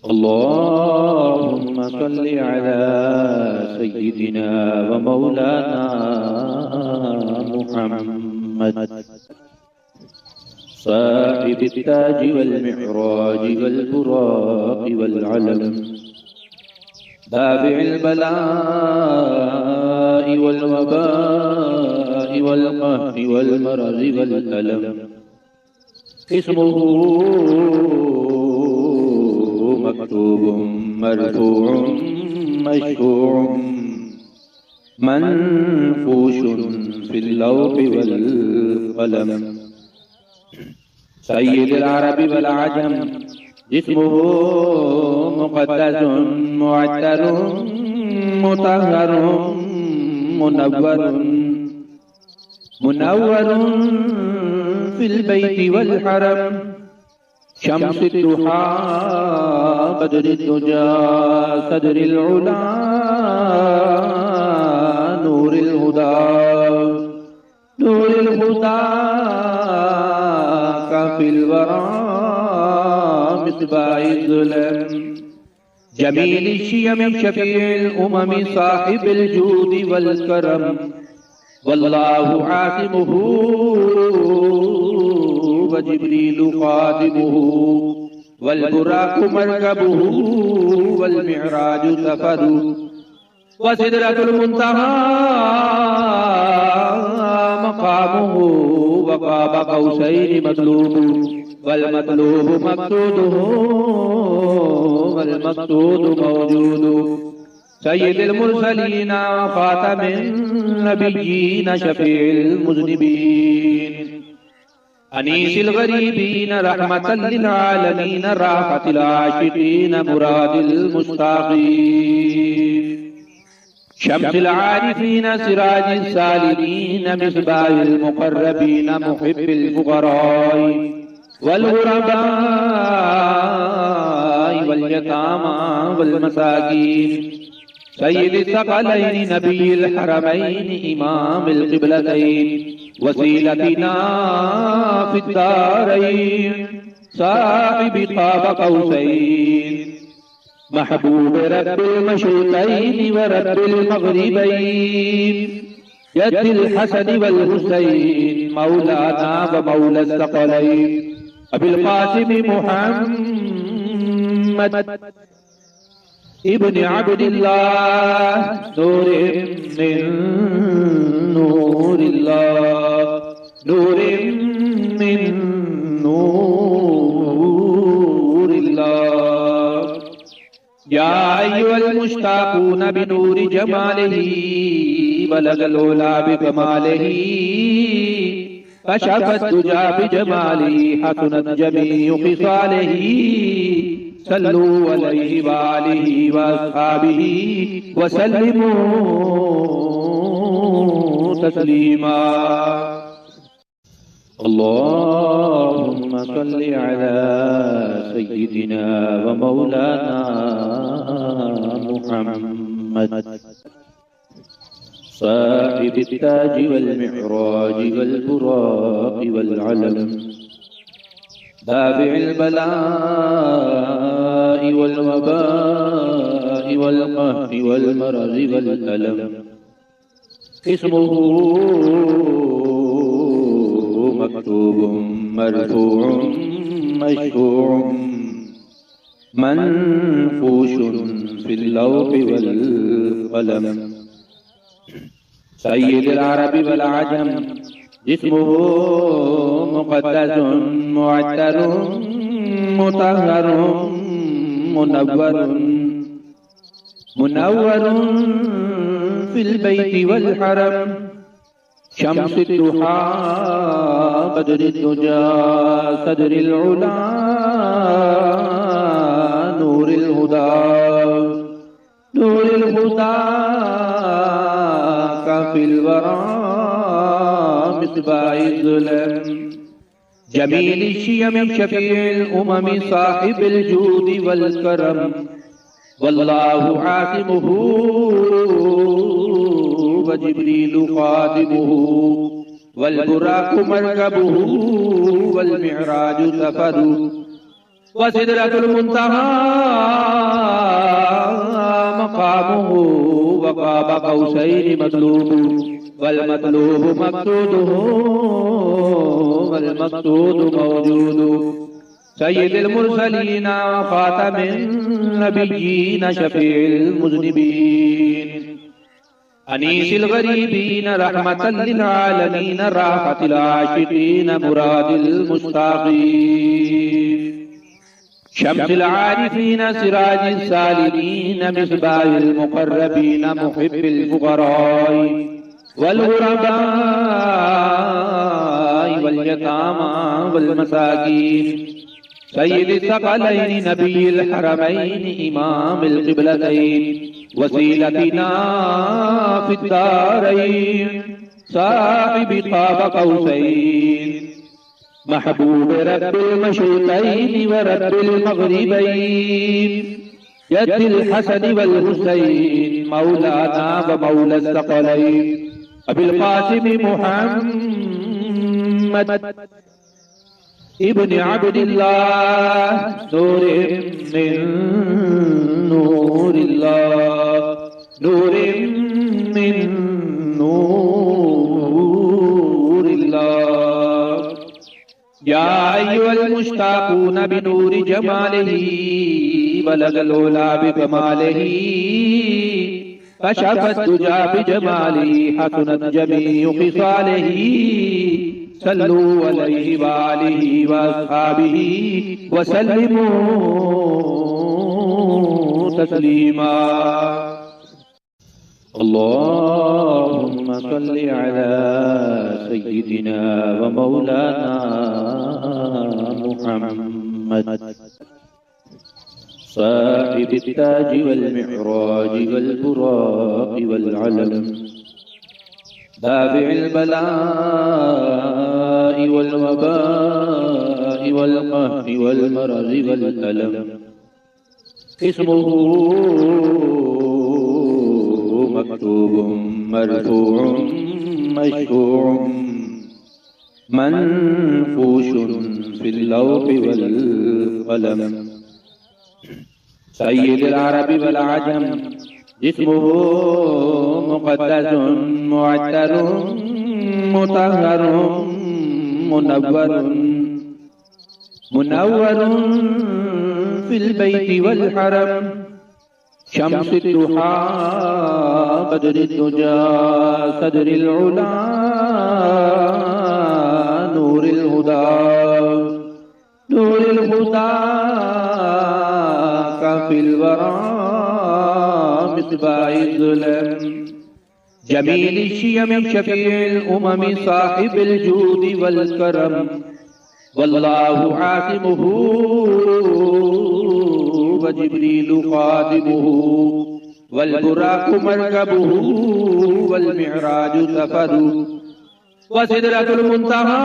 अल्लाहुम्मा सल्लि अला सय्यिदिना व मौलाना मुहम्मद साहिबित ताज वल मिअराज वल बुराक वल अलम दाफिल बलाइ वल वबाइ वल कहरि वल मरज़ वल अलम इस्मुहु मक्तूबुम मरफूउम मशफूउम मनफूशुन फिल लौहि वल क़लम सय्यिदुल अरबि वल अजम जिस्मुहु मुक़द्दसुन मुअत्तरुन मुतहहरुन मुनव्वरुन फिल बैति वल हरम शम्सुद दुहा बदरुद दुजा सदरुल उला नूरुल हुदा काफिल वरा मिस्बाहिल ज़ुलम जमील शियम शफीउल उमम साहिबुल जूद वल करम वल्लाहु आसिमुहु व जिब्रीलु खादिमुहु वल बुराकु मरकबुहु वल मिअराजु सफरुहु व सिदरतुल मुंतहा मकामुहु व क़ाब क़ौसैनि मतलूबुहु वल मतलूबु मक़सूदुहु वल मक़सूदु मौजूदुहु सय्यिदुल मुरसलीन व ख़ातमिन नबिय्यीन शफ़ीउल मुज़निबीन अनीसिल गरीबीन रहमतल लिल आलमीन राहतिल आशिकीन मुरादिल मुश्ताक़ीन शम्सिल आरिफीन सिराजिस सालिकीन मिस्बाहिल मुक़र्रबीन मुहिब्बिल फुक़राई वल गुरबाई वल यतामा वल मसाकीन सय्यिदिस सकलैनि नबिय्यिल हरमैनि इमामिल क़िबलतैन वसीलतिना फिद दारैन साहिबि क़ाब क़ौसैन महबूब रब्बिल मशरिक़ैन व रब्बिल मग़रिबैन यद्दिल हसन वल हुसैन मौलाना व मौला सकलैन अबिल क़ासिम मुहम्मद इब्न अब्दिल्लाह नूरिन मिन नूरिल्लाह नूरिन मिन नूरिल्लाह या अय्युहल मुश्ताक़ून बिनूरि जमालिही बलगल उला बिकमालिही कशफत दुजा बिजमालिही हसनत जमीउ खिसालिही सल्लू अलैहि व आलिहि व अस्हाबिही व सल्लिमू तस्लीमा अल्लाहुम्मा सल्लि अला सय्यिदिना व मौलाना मुहम्मद साहिबित ताज वल मिअराज वल बुराक वल अलम दाफिल बलाइ वल वबाइ वल कहरि वल मरज़ वल अलम इस्मुहु मक्तूबुम मरफूउम मशफूउम मनफूशुन फिल लौहि वल क़लम सय्यिदुल अरबि वल अजम जिस्मुहु मुक़द्दसुन मुअत्तरुन मुतहहरुन मुनव्वरुन फिल बैति वल हरम शम्सुद दुहा बदरुद दुजा सदरुल उला नूरुल हुदा काफिल वरा मिस्बाहिल ज़ुलम जमील शियम शफीउल उमम साहिबुल जूद वल करम वल्लाहु आसिमुहु व जिब्रीलु खादिमुहु वल बुराकु मरकबुहु वल मिअराजु सफरुहु व सिदरतुल मुंतहा मकामुहु व क़ाब क़ौसैनि मतलूबु वल मतलूबु मक़सूदुहु वल मक़सूदु मौजूदु सय्यिदुल मुरसलीन व ख़ातमिन नबिय्यीन शफ़ीउल मुज़निबीन अनीसिल गरीबीन रहमतल लिल आलमीन राहतिल आशिकीन मुरादिल मुश्ताक़ीन शम्सिल आरिफीन सिराजिस सालिमीन मिस्बाहिल मुक़र्रबीन मुहिब्बिल फुक़राई वल गुरबाई वल यतामा वल मसाकीन सय्यिदिस सकलैनि नबिय्यिल हरमैनि इमामिल क़िबलतैन वसीलतिना फिद्दारैन साहिबि क़ाब क़ौसैन महबूब रब्बिल मशरिक़ैन व रब्बिल मग़रिबैन यद्दिल हसन वल हुसैन मौलाना व मौला सकलैन अबिल क़ासिम मुहम्मद इब्न अब्दिल्लाह नूरिन मिन नूरिल्लाह नूरिन मिन नूरिल्लाह या अय्युहल मुश्ताक़ून बिनूरि जमालिही बलगल उला बिकमालिही कशफत दुजा बिजमालिही हसनत जमीउ ख़िसालिही सल्लू अलैहि व आलिहि व अस्हाबिही व सल्लिमू तस्लीमा। अल्लाहुम्मा सल्लि अला सय्यिदिना व मौलाना मुहम्मद साहिबित ताज वल मिअराज वल बुराक़ वल अलम दाफ़िइल बलाइ वल वबाइ वल क़हरि वल मरज़ि वल अलम इस्मुहु मक्तूबुम मरफ़ूउम मशफ़ूउम मनफ़ूशुन फ़िल लौहि वल क़लम सय्यिदुल अरबि वल अजम जिस्मुहु मुक़द्दसुन मुअत्तरुन मुतहहरुन मुनव्वरुन फिल बैति वल हरम शम्सुद दुहा बदरुद दुजा सदरिल उला नूरिल हुदा काफिल वरा मिस्बाहिल ज़ुलम जमील शियम शफीउल उमम साहिबिल जूद वल करम वल्लाहु आसिमुहु व जिब्रीलु खादिमुहु वल बुराक़ु मरकबुहु वल मिअराजु सफरुहु व सिदरतुल मुंतहा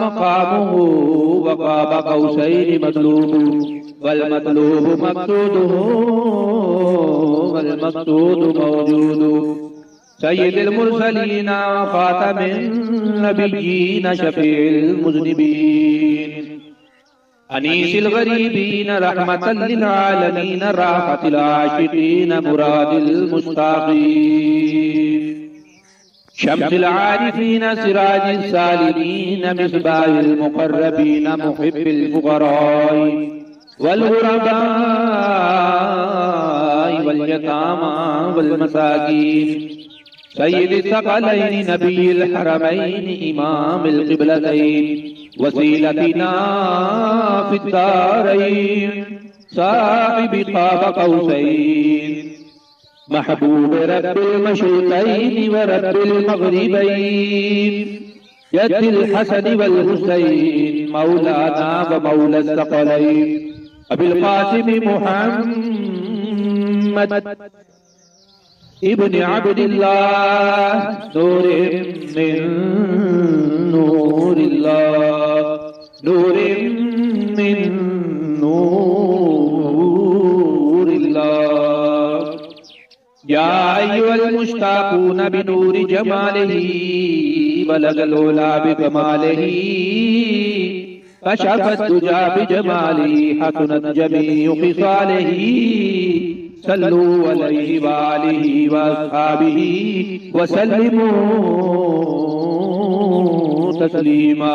मकामुहु व क़ाब क़ौसैनि मतलूबु वल मतलूबु मक़सूदुहु वल मक़सूदु मौजूदु सय्यिदुल मुरसलीन व ख़ातमिन नबिय्यीन शफ़ीउल मुज़निबीन अनीसिल गरीबीन रहमतल लिल आलमीन राहतिल आशिकीन मुरादिल मुश्ताक़ीन शम्सिल आरिफीन सिराजिस सालिमीन मिस्बाहिल मुक़र्रबीन मुहिब्बिल फुक़राई वल गुरबाई वल यतामा वल मसाकीन सय्यिदिस सकलैनि नबिय्यिल हरमैनि इमामिल क़िबलतैन वसीलतिना फिद्दारैन साहिबि क़ाब क़ौसैन महबूब रब्बिल मशरिक़ैन व रब्बिल मग़रिबैन यद्दिल हसन वल हुसैन मौलाना व मौला सकलैन अबिल क़ासिम मुहम्मद इब्न अब्दिल्लाह नूरिन मिन नूरिल्लाह नूरिन मिन नूरिल्लाह या अय्युहल मुश्ताक़ून बिनूरि जमालिही बलगल उला बिकमालिही कशफत दुजा बिजमालिही हसनत जमीउ खिसालिही सल्लू अलैहि वालिही वअस्हाबिही वसल्लिमू तस्लीमा।